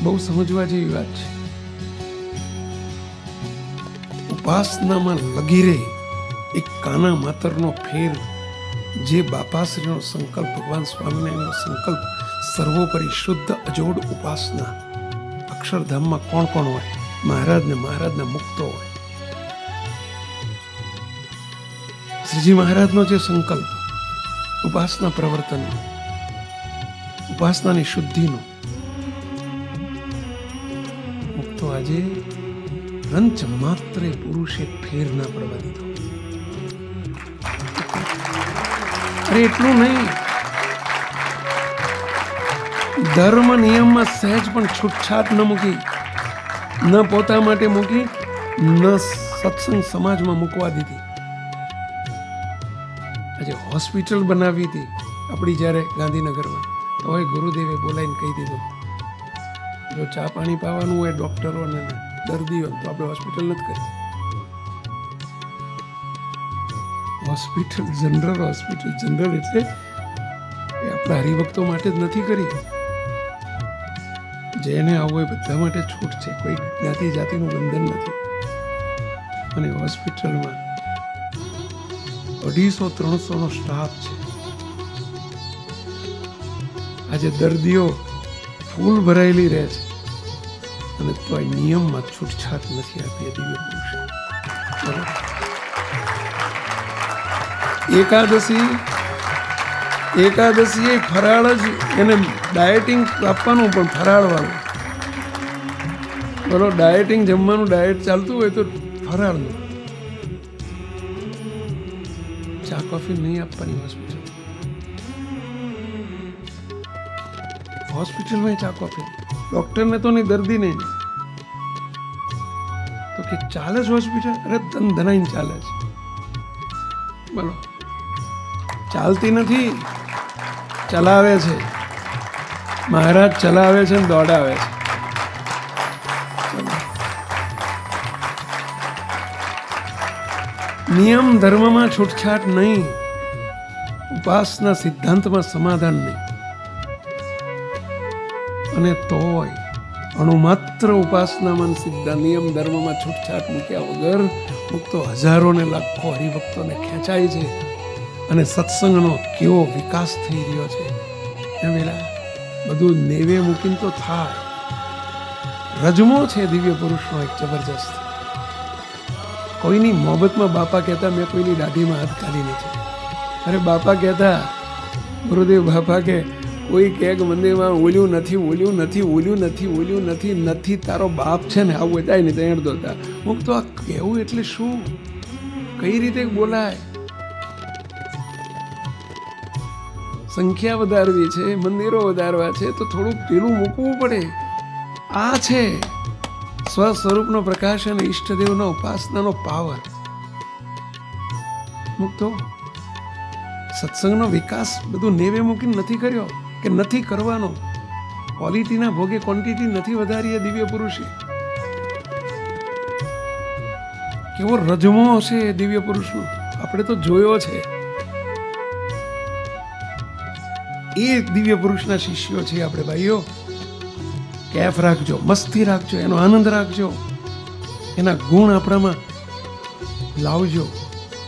બહુ સમજવા જેવી વાત છે. ઉપાસનામાં લગીરે એક કાના માતરનો ફેર, જે બાપાશ્રીનો સંકલ્પ, ભગવાન સ્વામિનારાયણનો સંકલ્પ, સર્વોપરી શુદ્ધ અજોડ ઉપાસના. અક્ષરધામમાં કોણ કોણ હોય? મહારાજના મુક્તો હોય. શ્રીજી મહારાજનો જે સંકલ્પ ઉપાસના પ્રવર્તનનો, ઉપાસનાની શુદ્ધિનો, મુક્તો આજે રંચ માત્રે પુરુષે ફેર ના પડવા દીધો. અરે એટલું નહીં, ધર્મ નિયમમાં સહેજ પણ છૂટછાટ ન મૂકી, ન પોતા માટે મૂકી, ન સત્સંગ સમાજમાં મૂકવા દીધી. આજે હોસ્પિટલ બનાવી હતી આપણી જ્યારે ગાંધીનગરમાં, તો હવે ગુરુદેવે બોલાવીને કહી દીધું, જો ચા પાણી પાવાનું હોય ડોક્ટરોને દર્દીઓ તો આપણે હોસ્પિટલ નથી કરી. હોસ્પિટલ જનરલ એટલે એ આપણા હરિભક્તો માટે જ નથી કરી. જેને આવું હોય બધા માટે છૂટ છે, કોઈ જ્ઞાતિ જાતિનું બંધન નથી. અને હોસ્પિટલમાં 250-300 નો સ્ટાફ છે. આજે દર્દીઓ ફૂલ ભરાયેલી રહે છે, અને તો નિયમમાં છૂટછાટ નથી આપી દિવ્ય પુરુષે. એકાદશી એ ફરાળ જ, એને ડાયટિંગ આપવાનું, પણ ફરાળ વાળું. બરોબર, ડાયટિંગ જમવાનું ડાયટ ચાલતું હોય તો ફરાળનું. ચા કોફી નહીં આપવાની હોસ્પિટલમાં ચા કોફી. ડોક્ટરને તો નહીં, દર્દી નહીં. તો કે ચાલે છે હોસ્પિટલ? અરે ધનાઈને ચાલે છે. બોલો, ચાલતી નથી, ચલાવે છે. મહારાજ ચલાવે છે ને દોડાવે છે. નિયમ ધર્મમાં છૂટછાટ નહીં, ઉપાસના સિદ્ધાંતમાં સમાધાન નહીં. અને તોય અણુમાત્ર ઉપાસનામાં સિદ્ધાંત નિયમ ધર્મમાં છૂટછાટ મૂક્યા વગર મુક્તો હજારો ને લાખો હરિભક્તોને ખેંચાય છે. અને સત્સંગનો કેવો વિકાસ થઈ રહ્યો છે. એમેલા બધું નેવે મૂકીને તો થાય. રજમો છે દિવ્ય પુરુષનો એક જબરજસ્ત. કોઈની મોહબ્બતમાં બાપા કહેતા, મેં કોઈની દાઢીમાં હાથ કાઢી નથી. અરે બાપા કહેતા, ગુરુદેવ બાપા કે કોઈ કે મંદિરમાં ઓલ્યું નથી, તારો બાપ છે ને આવું જાય ને ત્યાં દોતા. હું તો આ કહેવું એટલે શું, કઈ રીતે બોલાય? સંખ્યા વધારવી છે, મંદિરો વધારવા છે, તો થોડુંક પેલું મૂકવું પડે. આ છે સ્વ સ્વરૂપનો પ્રકાશ અને ઈષ્ટદેવનો ઉપાસનાનો પાવર. મુક્તો સત્સંગનો વિકાસ બધું નેવે મૂકીને નથી કર્યો, કે નથી કરવાનો. ક્વોલિટીના ભોગે ક્વોન્ટિટી નથી વધારી. એ દિવ્ય પુરુષે કેવો રજમો છે એ દિવ્ય પુરુષનો, આપણે તો જોયો છે. એ દિવ્ય પુરુષના શિષ્યો છે આપણે ભાઈઓ. કેફ રાખજો, મસ્તી રાખજો, એનો આનંદ રાખજો, એના ગુણ આપણામાં લાવજો.